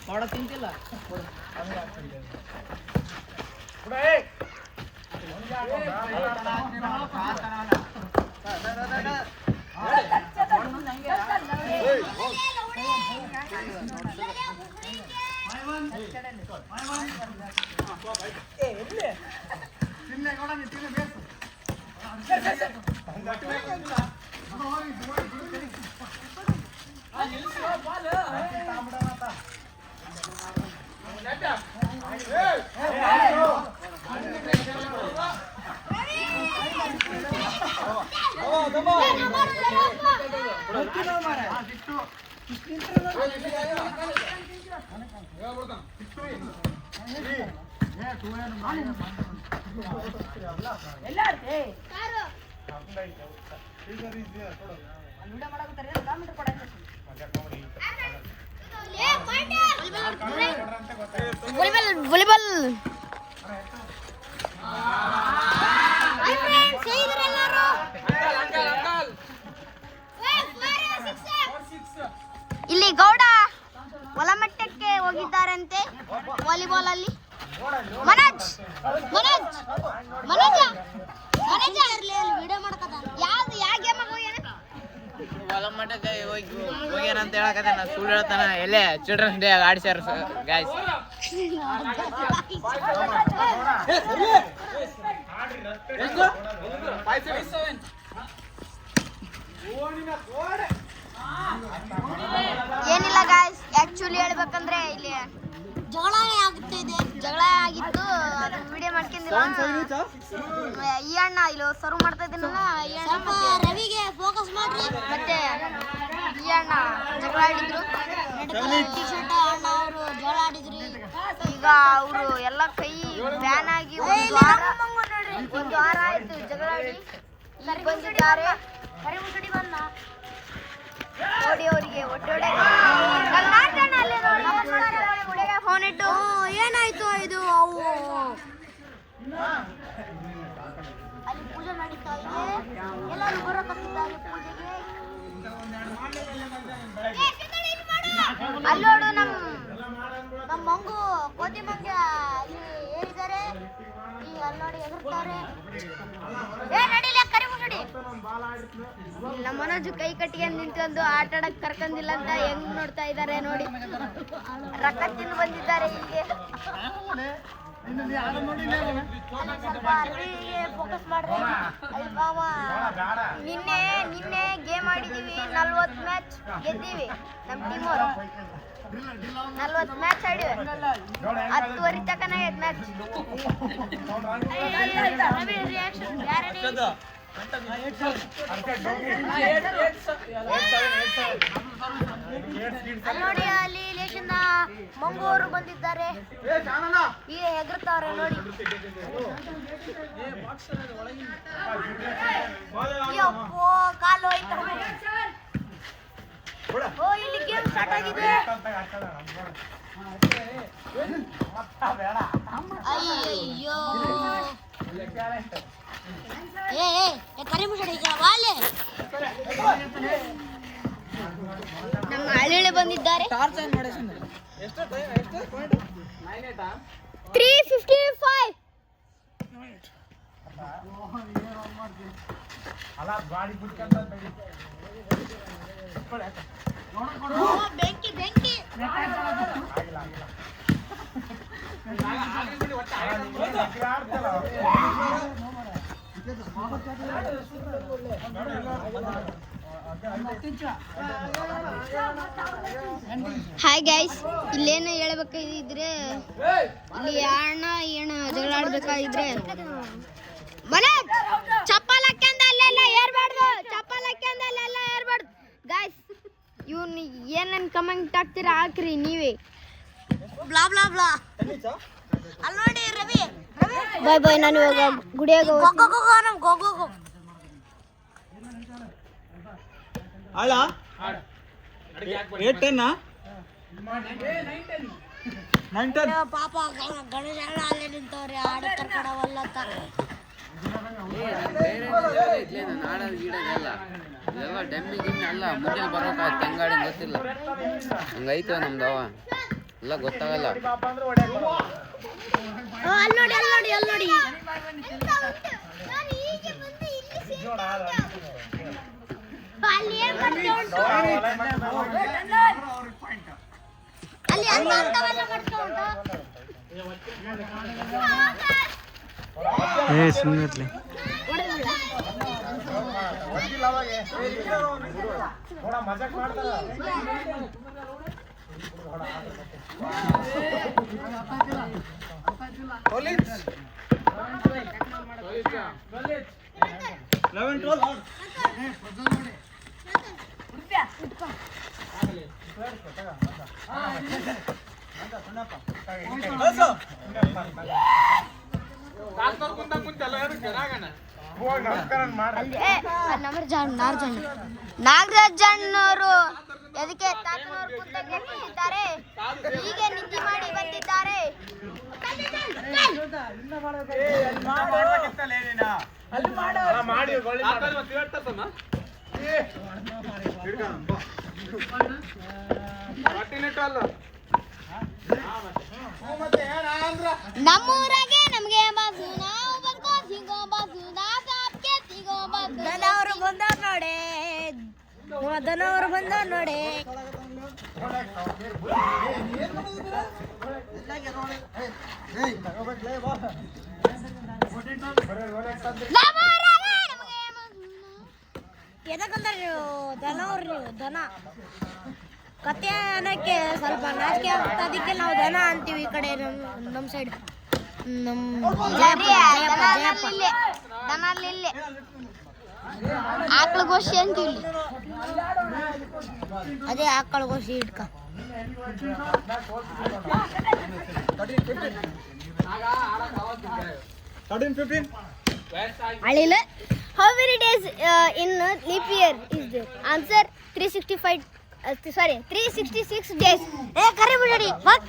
ಮಾಡ ತಿಂತಿಲ್ಲ ವಾಲಿಬಾಲ್ ಇಲ್ಲಿ ಗೌಡ ಒಳಮಟ್ಟಕ್ಕೆ ಹೋಗಿದ್ದಾರಂತೆ ವಾಲಿಬಾಲ್ ಅಲ್ಲಿ. ಮನೋಜ್ ಮನೋಜ್ ಮನೋಜ ಮನೋಜ ವಿಡಿಯೋ ಮಾಡಕತ್ತ ಯಾವ್ದು ಯಾವ ಗೇಮ್ ಹೋಗ್ಯಾನ ಒಳಮಟ್ಟಕ್ಕೆ ಹೋಗ್ಯಾನ ಅಂತ ಹೇಳಕತ್ತ ನಾ ಸುಳ್ಳು ಹೇಳ್ತಾನ. ಎಲ್ಲೇ ಚಿಲ್ಡ್ರನ್ಸ್ ಡೇ ಆಡಿಸ್ಯಾರ ಗಾಯ್ಸ್. ಏನಿಲ್ಲ ಗಾಯ್ಸ್, ಆಕ್ಚುಲಿ ಹೇಳ್ಬೇಕಂದ್ರೆ ಇಲ್ಲಿ ಜಗಳ ಆಗಿತ್ತು. ಅದು ವಿಡಿಯೋ ಮಾಡ್ಕೊಂಡಿಲ್ಲ. ಈ ಅಣ್ಣ ಇಲ್ಲಿ ಸರ್ವ್ ಮಾಡ್ತಾ ಇದ್ದೀನಲ್ಲ, ಈ ಅಣ್ಣ ರವಿಗೆ ಫೋಕಸ್ ಮಾಡ್ರಿ. ಮತ್ತೆ ಈ ಅಣ್ಣ ಜಗಳ ಆಡಿದ್ರು, ಟಿ ಶರ್ಟ್ ಅಣ್ಣ ಅವರು ಜಗಳ ಆಡಿದ್ರು. ಈಗ ಅವರು ಎಲ್ಲ ಕೈ ಬ್ಯಾನ್ ಆಗಿ ಒಂದು ವಾರ ಆಯ್ತು ಜಗಳ ಆಡಿ. ಈಗ ಬಂದಿದ್ದಾರೆ. ನೋಡಿ ಅವರಿಗೆ ಒಟ್ಟೊಡೆ ಫೋನ್ ಇಟ್ಟು ಏನಾಯ್ತು ಇದು ಅವು ಅಲ್ಲಿ ಪೂಜೆ ನಡೀತಾ ಇದೆ. ಎಲ್ಲರೂ ಬರಕತ್ತಿದ್ದಾರೆ ಪೂಜೆಗೆ. ಅಲ್ಲೋಡು ನಮ್ಮ ಮಂಗು ಕೋತಿ ಮಂಗ ಅಲ್ಲಿ ಏರಿದ್ದಾರೆ. ಈಗ ಅಲ್ಲಿ ನೋಡಿ ಎದುರ್ತಾರೆ. ನಡಿಲೆ ಕರಿ ಮುಸುಡಿ. ನಮ್ಮ ಮನೋಜ್ ಕೈ ಕಟ್ಟಿಗೆ ನಿಂತ್ಕೊಂಡು ಆಟ ಆಡಕ್ ಕರ್ಕೊಂಡಿಲ್ಲ ಅಂತ ಹೆಂಗ್ ನೋಡ್ತಾ ಇದ್ದಾರೆ ನೋಡಿ. ರೊಕ್ಕ ತಿಂದು ಬಂದಿದ್ದಾರೆ ಇಲ್ಲಿಗೆ. ಸ್ವಲ್ಪ ಅಲ್ಲಿಗೆ ಫೋಕಸ್ ಮಾಡ್ರಿ. ನಿನ್ನೆ ಗೇಮ್ ಆಡಿದೀವಿ, 40 ಮ್ಯಾಚ್ ಗೆದ್ದೀವಿ. ನಮ್ಮ ಟೀಮ್ ಅವರು 40 ಮ್ಯಾಚ್ ಆಡಿವೆ. 10 ತಕನ ಮ್ಯಾಚ್. ನೋಡಿ ಅಲ್ಲಿ ಲೇಷನ್ ಮಂಗೂರು ಬಂದಿದ್ದಾರೆ. ಈಗ ಹೆಗರ್ತಾವ್ರೆ ನೋಡಿ. ಕಾಲು ಹೋಯ್ತು. ಓ ಇಲ್ಲಿ ಗೇಮ್ ಸ್ಟಾರ್ಟ್ ಆಗಿದೆ. ಅಯ್ಯೋ ಕರಿ ಮುಷಡಿ ನಮ್ಮ ಹಳ್ಳಿ ಬಂದಿದ್ದಾರೆ. 355 ಬೆಂಕಿ ಬೆಂಕಿ. ಹಾಯ್ ಗೈಸ್, ಇಲ್ಲೇನು ಹೇಳ್ಬೇಕಾಗಿದ್ರೆ ಇಲ್ಲಿ ಅಣ್ಣ ಏನ ಜಗಳ ಆಡ್ಬೇಕಾಗಿದ್ರೆ ಮನೋಜ್ ಚಪ್ಪಲ್ ಹಾಕ್ಯಂದ ಅಲ್ಲೆಲ್ಲ ಏರ್ಬಾರ್ದು. ಚಪ್ಪಲ್ ಹಾಕ್ಯಂದ ಅಲ್ಲೆಲ್ಲ ಏರ್ಬಾರ್ದು ಗೈಸ್. ಇವ್ನ ಏನೇನು ಕಮೆಂಟ್ ಹಾಕ್ತೀರಾ ಹಾಕ್ರಿ ನೀವೇ. Blah blah blah. ಅಲ್ಲಿ ನೋಡಿ ರವಿ. ಬಾಯ್ ಬಾಯ್. ನಾನು ಇವಾಗ ಗುಡಿಯಾಗ ಅಲ್ಲ 8-10 ಪಾಪ ಗಣೇಶ ಅಲ್ಲೇ ನಿಂತವ್ರೆ ಆಡು ಕರ್ಕಡವಲ್ಲತ್ತ ನಾನು ಆಡೋದು ಗೀಡೋದೆಲ್ಲ ಇದೆಲ್ಲ ಡೆಮ್ಮಿ ಗಿಮ್ಮಿ ಅಲ್ಲ ಮುಂಜಾನೆ ಬರೋಕೆ ತಂಗಾಡಿ ಗೊತ್ತಿಲ್ಲ ಹಂಗೈತವ ನಮ್ದವ ಎಲ್ಲ ಗೊತ್ತಾಗಲ್ಲ. ಅಲ್ಲಿ ನೋಡಿ ಅಲ್ಲಿ ಏನ್ ಮಾಡ್ತಾ ಉಂಟು ಅಲ್ಲಿ ಅಂತವೆಲ್ಲ ಮಾಡ್ತಾ ಉಂಟು ಸುಮ್ಮನೆ ನಾಗರಾಜ್ ಅಣ್ಣವರು ಎದಕ್ಕೆ ತಾತನವರು ಕುಂತಂಗೆ ಕುಂತಿದ್ದಾರೆ, ಹೀಗೆ ನಿದ್ದೆ ಮಾಡಿ ಬಂದಿದ್ದಾರೆ. ನಮ್ಮೂರಾಗೆ ನಮ್ಗೆ ಬಾಸು ನಾವು ಬಂದು ಸಿಗೋ ಬಾಸು ನಾಕೆ ಸಿಗೋ ಬಾಸು ದನವರು ಬಂದ ನೋಡೆ ನೋಡಿ ಎದಕ್ಕಂದ್ರೆ ದನವ್ರು ದನ ಕತೆ ಅನ್ನಕ್ಕೆ ಸ್ವಲ್ಪ ನಾಚಿಕೆ ಆಗುತ್ತೆ, ಅದಕ್ಕೆ ನಾವು ದನ ಅಂತೀವಿ ಈ ಕಡೆ ನಮ್ಮ ಸೈಡ್. ದನಲ್ಲಿ ಆಕಳ ಗೋಶಿ ಅಂತೀವಿ, ಅದೇ ಆಕಳ Joshi ಇಟ್ಕ. ಅಳಿಲ how many days in leap year is there? Answer 366 days. ಕರೆ ಬಿಡಿ ಫಕ್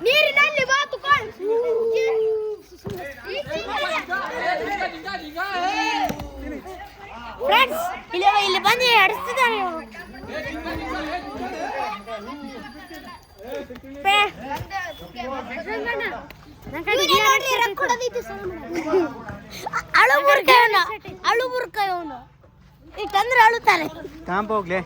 ನೀರಿನಲ್ಲಿ ಬಾತು ಫ್ರೆಂಡ್ಸ್ ಇಲ್ಲಿ ಬಂದು ಆಡಿಸ್ತಿದ್ದಾರೆ. ಅಳು ಬುರ್ಕಾಯವನು ಇಟ್ಟಂದ್ರೆ ಅಳುತ್ತಾರೆ. ಕಾಂಪ ಹೋಗ್ಲಿ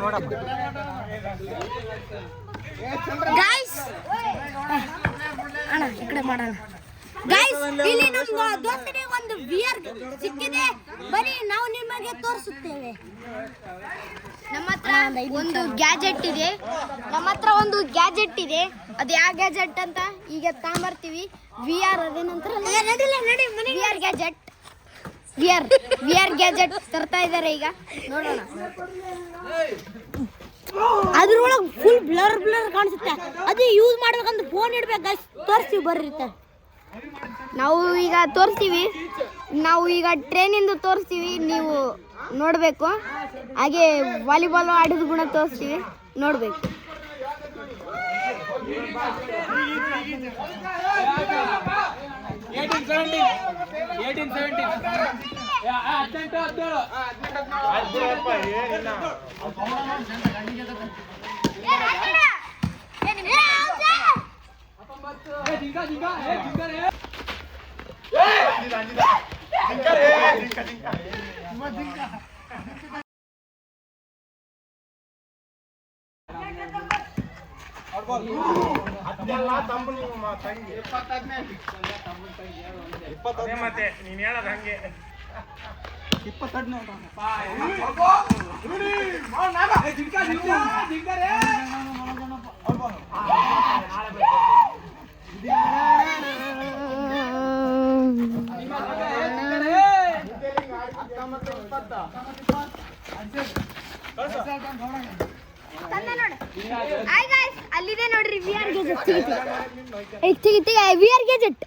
ನೋಡಪ್ಪ ಗೈಸ್ ಅಣ್ಣ ಈ ಕಡೆ ಮಾಡೋಣ. ಗೈಸ್ ಇಲ್ಲಿ ನಮ್ಮ ದೋಸ್ತನಿಗೆ ಒಂದು ವಿಯರ್ ಸಿಕ್ಕಿದೆ, ಬರೀ ನಾವು ನಿಮಗೆ ತೋರಿಸುತ್ತೇವೆ. ನಮ್ಮ ಹತ್ರ ಒಂದು ಗ್ಯಾಜೆಟ್ ಇದೆ, ಅದು ಯಾವ ಗ್ಯಾಜೆಟ್ ಅಂತ ಈಗ ತಗೊಂಬರ್ತೀವಿ. ವಿಆರ್ ಅದೇನಂತರ ವಿಆರ್ ಗ್ಯಾಜೆಟ್, ವಿಆರ್ ಗ್ಯಾಜೆಟ್ ತರ್ತಾ ಇದ್ದಾರೆ ಈಗ, ನೋಡೋಣ. ಅದ್ರೊಳಗೆ ಫುಲ್ ಬ್ಲರ್ ಕಾಣಿಸುತ್ತೆ, ಅದು ಯೂಸ್ ಮಾಡ್ಬೇಕಂದ್ರೆ ಫೋನ್ ಇಡ್ಬೇಕು. ಗೈಸ್ ತೋರಿಸ್ತೀವಿ ಬರ್ರಿ. ನಾವು ಈಗ ತೋರಿಸ್ತೀವಿ, ನಾವು ಈಗ ಟ್ರೈನಿಂದ ತೋರಿಸ್ತೀವಿ, ನೀವು ನೋಡಬೇಕು. ಹಾಗೆ ವಾಲಿಬಾಲ್ ಆಡೋದು ಗುಣ ತೋರಿಸ್ತೀವಿ, ನೋಡಬೇಕು. ಮತ್ತೆ ನೀನ್ ಹೇಳೋದು ಹಂಗೆ 28 ತಂದೆ ನೋಡು ಹಾಯ್ ಗಾಯ್ಸ್ ಅಲ್ಲಿದೆ ನೋಡ್ರಿ ವಿ ಆರ್ ಗೆಜೆಟ್ ತೆಗಿ ವಿ ಆರ್ ಗೆಜೆಟ್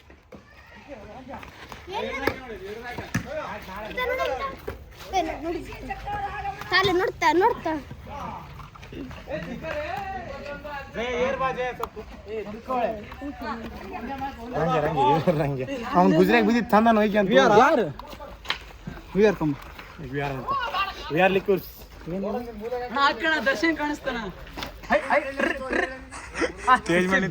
ತಾಲೆ ನೋಡ್ತಾ ಅವ್ನು ಗುಜರಾಗ ಬಿದ್ದಿತ್ತು ತಂದ ಹೋಗಿ ಅಂತ ಯಾರು ವಿ ಆರ್ ಕಂಬ ವಿ ಆರ್ ಲಿಕ್ವಿಡ್ಸ್ ದರ್ಶನ್ ಕಾಣಿಸ್ತಾನ ಸ್ಟೇಜ್ ಮೇಲೆ